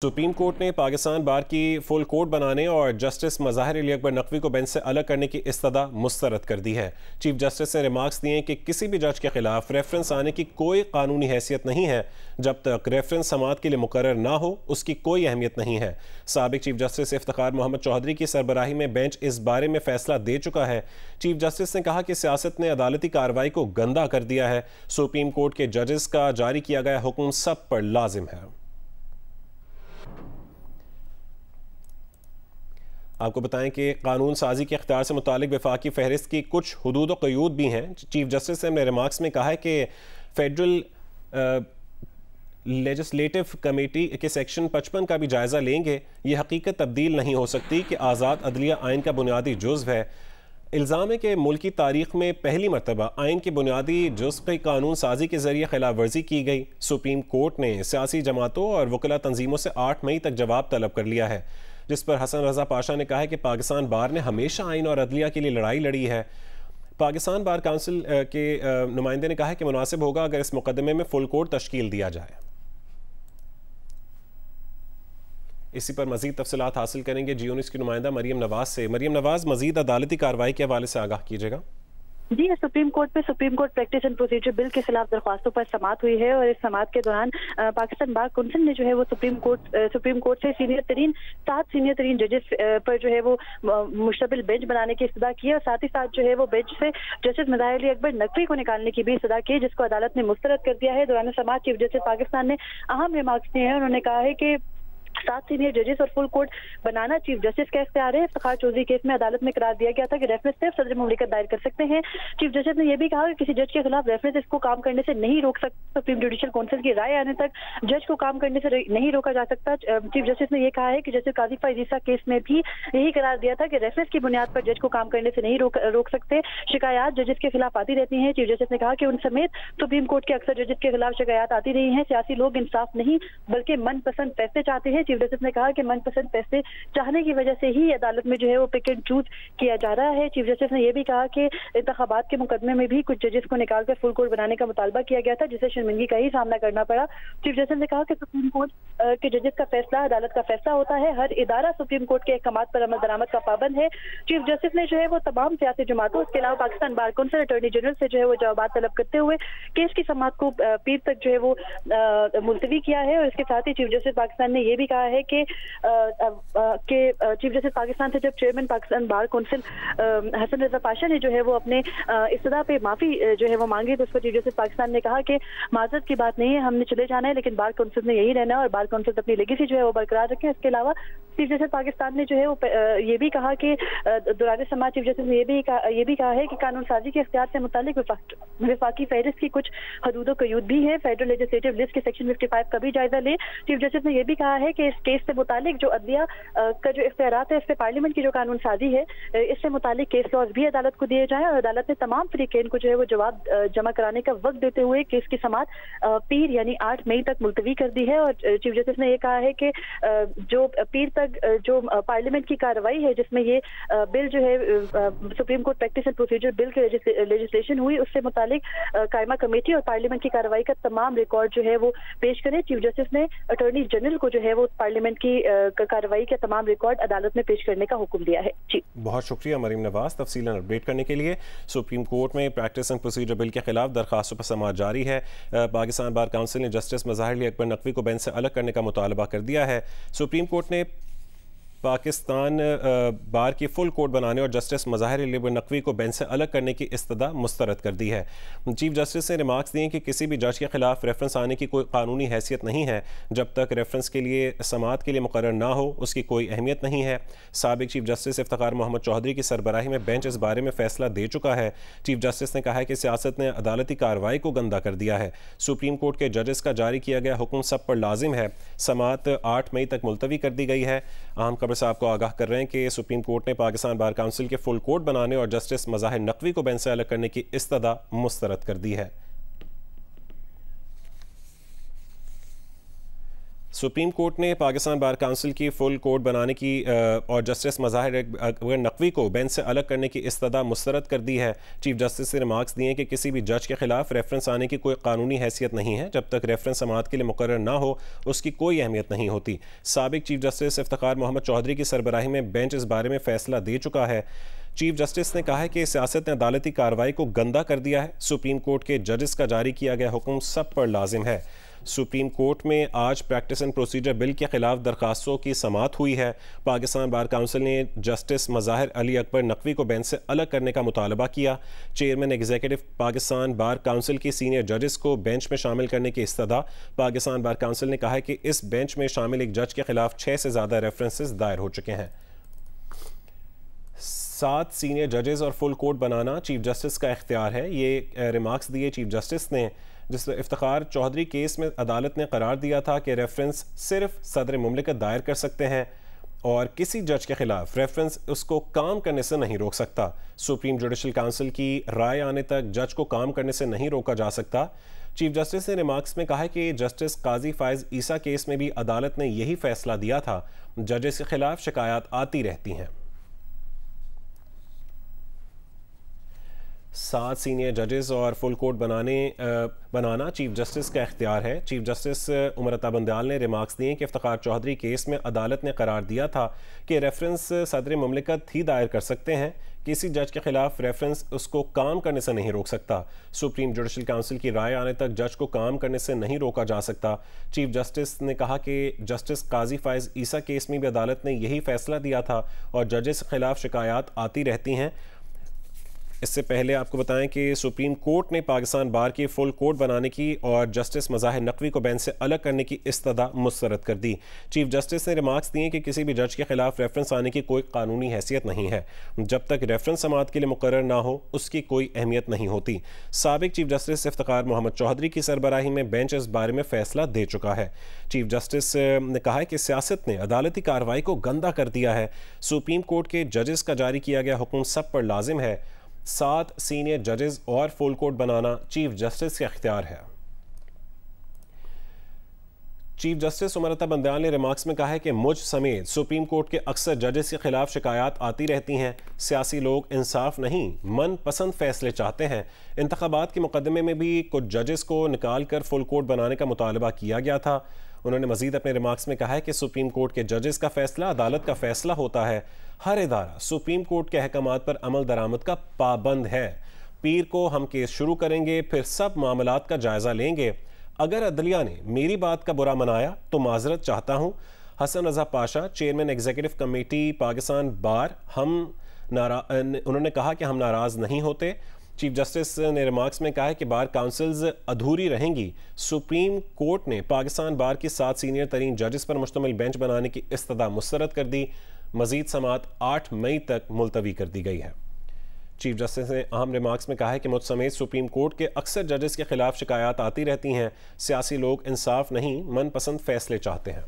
Supreme court ने पाकिस्तान बार की full court बनाने और जस्टिस मज़ाहिर अली अकबर नकवी को बेंच से अलग करने की इस्तदा मुस्तरद कर दी है। चीफ जस्टिस ने रिमार्क्स दिए कि किसी भी जज के खिलाफ रेफरेंस आने की कोई कानूनी हैसियत नहीं है। जब तक रेफरेंस समाअत के लिए मुकर्रर ना हो उसकी कोई अहमियत नहीं है। साबिक चीफ जस्टिस इफ्तिखार मोहम्मद चौधरी की सरबराही में बेंच इस बारे में फैसला दे चुका है। चीफ जस्टिस ने कहा कि सियासत ने अदालती कार्रवाई को गंदा कर दिया है। सुप्रीम कोर्ट के जजेस का जारी किया गया हुक्म सब पर लाजिम है। आपको बताएं कि कानून साजी के इख्तियार से मुतालिक वफाकी फहरिस्त की कुछ हुदूद और क़यूद भी हैं। चीफ जस्टिस ने अपने रिमार्क्स में कहा है कि फेडरल लेजिस्लेटिव कमेटी के सेक्शन 55 का भी जायज़ा लेंगे। ये हकीकत तब्दील नहीं हो सकती कि आज़ाद अदलिया आइन का बुनियादी जुज़्व है। इल्ज़ाम है कि मुल्की तारीख में पहली मरतबा आइन के बुनियादी जुज़्व की कानून साजी के जरिए खिलाफ वर्जी की गई। सुप्रीम कोर्ट ने सियासी जमातों और वकला तंजीमों से 8 मई तक जवाब तलब कर लिया है, जिस पर हसन रजा पाशा ने कहा है कि पाकिस्तान बार ने हमेशा आइन और अदलिया के लिए लड़ाई लड़ी है। पाकिस्तान बार काउंसिल के नुमाइंदे ने कहा है कि मुनासिब होगा अगर इस मुकदमे में फुल कोर्ट तश्कील दिया जाए। इसी पर मजीद तफसीलात हासिल करेंगे जियो न्यूज़ की नुमाइंदा मरियम नवाज से। मरियम नवाज, मजीद अदालती कार्रवाई के हवाले से आगाह कीजिएगा। जी, सुप्रीम कोर्ट में supreme court practice and procedure bill के खिलाफ दरख्वास्तों पर समाअत हुई है और इस समाअत के दौरान पाकिस्तान बार काउंसिल ने जो है वो सुप्रीम कोर्ट से 7 सीनियर तरीन जजेस पर जो है वो मुश्तमिल बेंच बनाने की इस्तदा की है और साथ ही साथ जो है वो बेंच से जस्टिस मज़ाहिर अली अकबर नकवी को निकालने की भी इस्तदा की, जिसको अदालत ने मुस्तरद कर दिया है। दौरान समाअत चीफ जस्टिस पाकिस्तान ने अहम रिमार्क्स दिए हैं। उन्होंने कहा है कि 7 सीनियर जजेस और फुल कोर्ट बनाना चीफ जस्टिस का इख्तियार है। इफ्तिखार चौधरी केस में अदालत में करार दिया गया था कि रेफरेंस सिर्फ सदर मुमलिकत दायर कर सकते हैं। चीफ जस्टिस ने यह भी कहा कि किसी जज के खिलाफ रेफरेंस इसको काम करने से नहीं रोक सकता। सुप्रीम जुडिशल काउंसिल की राय आने तक जज को काम करने से नहीं रोका जा सकता। चीफ जस्टिस ने यह कहा है कि जस्टिस काजी फाइजीसा केस में भी यही करार दिया था कि रेफरेंस की बुनियाद पर जज को काम करने से नहीं रोक सकते। शिकायत जजेस के खिलाफ आती रहती हैं। चीफ जस्टिस ने कहा कि उन समेत सुप्रीम कोर्ट के अक्सर जजेस के खिलाफ शिकायत आती रही हैं। सियासी लोग इंसाफ नहीं बल्कि मनपसंद फैसले चाहते हैं। चीफ जस्टिस ने कहा कि मनपसंद फैसले चाहने की वजह से ही अदालत में जो है वो पिक एंड चूज किया जा रहा है। चीफ जस्टिस ने यह भी कहा कि इंतखाबात के मुकदमे में भी कुछ जजेस को निकालकर फुल कोर्ट बनाने का मुतालबा किया गया था, जिसे शर्मिंदगी का ही सामना करना पड़ा। चीफ जस्टिस ने कहा कि सुप्रीम कोर्ट के जजेस का फैसला अदालत का फैसला होता है। हर इदारा सुप्रीम कोर्ट के अहकामात पर अमल दरामद का पाबंद है। चीफ जस्टिस ने जो है वो तमाम सियासी जमातों, इसके अलावा Pakistan bar council, attorney general से जो है वो जवाब तलब करते हुए केस की समाअत को पीर तक जो है वो मुलतवी किया है। और इसके साथ ही चीफ जस्टिस पाकिस्तान ने यह भी कहा है कि चीफ जस्टिस पाकिस्तान से जब chairman Pakistan bar council Hasan Raza Pasha ने जो है वो अपने इस्तदा पे माफी जो है वो मांगी, तो उस पर चीफ जस्टिस पाकिस्तान ने कहा कि माजरत की बात नहीं है, हमने चले जाना है, लेकिन बार काउंसिल ने यही रहना है और बार काउंसिल अपनी लेगेसी जो है वो बरकरार रखें। इसके अलावा चीफ जस्टिस पाकिस्तान ने जो है वो ये भी कहा कि दौरान समाअत चीफ जस्टिस ने ये भी कहा है कि कानून साजी के इख्तियार से मुतालिक वफाकी फहरिस्त की कुछ हदूद क़यूद भी है। फेडरल लेजिस्लेटिव लिस्ट के सेक्शन 55 का भी जायजा ले। चीफ जस्टिस ने यह भी कहा है कि इस केस से मुतालिक जो अदलिया का जो इख्तियारात है, इस पे पार्लियामेंट की जो कानून साजी है, इससे मुतालिक केस लॉज भी अदालत को दिए जाएं और अदालत ने तमाम फरीकैन को जो है वो जवाब जमा कराने का वक्त देते हुए केस की समाअत पीर यानी 8 मई तक मुलतवी कर दी है। और चीफ जस्टिस ने यह कहा है कि जो पीर तक जो पार्लियामेंट की कार्रवाई है, जिसमें ये बिल जो है supreme court practice and procedure bill की लेजिस्लेशन हुई, उससे मुतालिक कायमा कमेटी और पार्लियामेंट की कार्रवाई का तमाम रिकॉर्ड जो है वो पेश करें। चीफ जस्टिस ने अटॉर्नी जनरल को जो है वो पार्लियामेंट की कार्रवाई के तमाम रिकॉर्ड अदालत में पेश करने का हुक्म दिया है। जी, बहुत शुक्रिया मरीम नवाज तफसीलन अपडेट करने के लिए। सुप्रीम कोर्ट में प्रैक्टिस एंड प्रोसीजर बिल के खिलाफ दरखास्तों पर समाअत जारी है। पाकिस्तान बार काउंसिल ने जस्टिस मज़ाहिर अली अकबर नकवी को बेंच से अलग करने का मुतालबा कर दिया है। सुप्रीम कोर्ट ने पाकिस्तान बार की फुल कोर्ट बनाने और जस्टिस मज़ाहिर अली अकबर नकवी को बेंच से अलग करने की इस्तदा मुस्तरद कर दी है। चीफ जस्टिस ने रिमार्क्स दिए कि किसी भी जज के खिलाफ रेफरेंस आने की कोई कानूनी हैसियत नहीं है। जब तक रेफरेंस के लिए समाअत के लिए मुकर्रर ना हो उसकी कोई अहमियत नहीं है। साबिक चीफ जस्टिस इफ्तिखार मोहम्मद चौधरी की सरबराही में बेंच इस बारे में फैसला दे चुका है। चीफ जस्टिस ने कहा है कि सियासत ने अदालती कार्रवाई को गंदा कर दिया है। सुप्रीम कोर्ट के जजेस का जारी किया गया हुक्म सब पर लाजिम है। समाअत 8 मई तक मुलतवी कर दी गई है। अहम खबर साहब को आगाह कर रहे हैं कि सुप्रीम कोर्ट ने पाकिस्तान बार काउंसिल के फुल कोर्ट बनाने और जस्टिस मज़ाहिर नकवी को बेंच से अलग करने की इस्तदा मुस्तरद कर दी है। सुप्रीम कोर्ट ने पाकिस्तान बार काउंसिल की फुल कोर्ट बनाने की और जस्टिस मज़ाहिर अकबर नकवी को बेंच से अलग करने की इस्तदा मुस्तरद कर दी है। चीफ जस्टिस ने रिमार्क्स दिए कि किसी भी जज के खिलाफ रेफरेंस आने की कोई कानूनी हैसियत नहीं है। जब तक रेफरेंस समाअत के लिए मुकर्रर ना हो उसकी कोई अहमियत नहीं होती। साबिक चीफ जस्टिस इफ्तिखार मोहम्मद चौधरी की सरबराही में बेंच इस बारे में फैसला दे चुका है। चीफ जस्टिस ने कहा है कि सियासत ने अदालती कार्रवाई को गंदा कर दिया है। सुप्रीम कोर्ट के जजेस का जारी किया गया हुक्म सब पर लाजिम है। सुप्रीम कोर्ट में आज प्रैक्टिस एंड प्रोसीजर बिल के खिलाफ दरखास्तों की समाअत हुई है। पाकिस्तान बार काउंसिल ने जस्टिस मज़ाहिर अली अकबर नकवी को बेंच से अलग करने का मुतालबा किया। Chairman executive Pakistan bar council की सीनियर जजेस को बेंच में शामिल करने की इस्तदा। पाकिस्तान बार काउंसिल ने कहा है कि इस बेंच में शामिल एक जज के खिलाफ 6 से ज़्यादा रेफरेंसेस दायर हो चुके हैं। 7 सीनियर जजेस और फुल कोर्ट बनाना चीफ जस्टिस का इख्तियार है। ये रिमार्क्स दिए चीफ जस्टिस ने, जिसमें इफ्तिखार चौधरी केस में अदालत ने करार दिया था कि रेफरेंस सिर्फ सदर मुमलिकत दायर कर सकते हैं और किसी जज के खिलाफ रेफरेंस उसको काम करने से नहीं रोक सकता। सुप्रीम जुडिशल काउंसिल की राय आने तक जज को काम करने से नहीं रोका जा सकता। चीफ जस्टिस ने रिमार्क्स में कहा कि जस्टिस काजी फायज ईसा केस में भी अदालत ने यही फैसला दिया था। जजेस के खिलाफ शिकायत आती रहती हैं। 7 सीनियर जजेस और फुल कोर्ट बनाना चीफ जस्टिस का इख्तियार है। चीफ जस्टिस उमर अता बंदयाल ने रिमार्क्स दिए कि इफ्तिखार चौधरी केस में अदालत ने करार दिया था कि रेफरेंस सदर मुमलिकत ही दायर कर सकते हैं। किसी जज के खिलाफ रेफरेंस उसको काम करने से नहीं रोक सकता। सुप्रीम जुडिशल काउंसिल की राय आने तक जज को काम करने से नहीं रोका जा सकता। चीफ जस्टिस ने कहा कि जस्टिस काजी फायज ईसा केस में भी अदालत ने यही फैसला दिया था और जजेस के खिलाफ शिकायत आती रहती हैं। इससे पहले आपको बताएं कि सुप्रीम कोर्ट ने पाकिस्तान बार की फुल कोर्ट बनाने की और जस्टिस मज़ाहिर नकवी को बेंच से अलग करने की इस्तदा मुस्तरद कर दी। चीफ जस्टिस ने रिमार्क्स दिए कि किसी भी जज के खिलाफ रेफरेंस आने की कोई कानूनी हैसियत नहीं है। जब तक रेफरेंस समाअत के लिए मुकर्रर ना हो उसकी कोई अहमियत नहीं होती। साबिक चीफ जस्टिस इफ्तिखार मोहम्मद चौधरी की सरबराही में बेंच इस बारे में फैसला दे चुका है। चीफ जस्टिस ने कहा है कि सियासत ने अदालती कार्रवाई को गंदा कर दिया है। सुप्रीम कोर्ट के जजेस का जारी किया गया हुक्म सब पर लाजिम है। 7 सीनियर जजेस और फुल कोर्ट बनाना चीफ जस्टिस का इख्तियार है। चीफ जस्टिस उमर अता बंदयाल ने रिमार्क्स में कहा है कि मुझ समेत सुप्रीम कोर्ट के अक्सर जजेस के खिलाफ शिकायत आती रहती हैं। सियासी लोग इंसाफ नहीं मन पसंद फैसले चाहते हैं। इंतखाबात के मुकदमे में भी कुछ जजेस को निकाल कर फुल कोर्ट बनाने का मुतालबा किया गया था। उन्होंने मजीद अपने रिमार्क्स में कहा है कि सुप्रीम कोर्ट के जजेस का फैसला अदालत का फैसला होता है। हर इदारा सुप्रीम कोर्ट के अहकामात पर अमल दरामद का पाबंद है। पीर को हम केस शुरू करेंगे, फिर सब मामलात का जायजा लेंगे। अगर अदलिया ने मेरी बात का बुरा मनाया तो माजरत चाहता हूँ। Hasan Raza Pasha, chairman executive committee Pakistan bar, उन्होंने कहा कि हम नाराज नहीं होते। चीफ जस्टिस ने रिमार्क्स में कहा है कि बार काउंसिल्स अधूरी रहेंगी। सुप्रीम कोर्ट ने पाकिस्तान बार की 7 सीनियर तरीन जजेस पर मुश्तमिल बेंच बनाने की इस्तदा मुस्तरद कर दी। मजीद समाअत 8 मई तक मुलतवी कर दी गई है। चीफ जस्टिस ने अहम रिमार्क्स में कहा है कि मुझ समेत सुप्रीम कोर्ट के अक्सर जजेस के खिलाफ शिकायत आती रहती हैं। सियासी लोग इंसाफ नहीं मनपसंद फैसले चाहते हैं।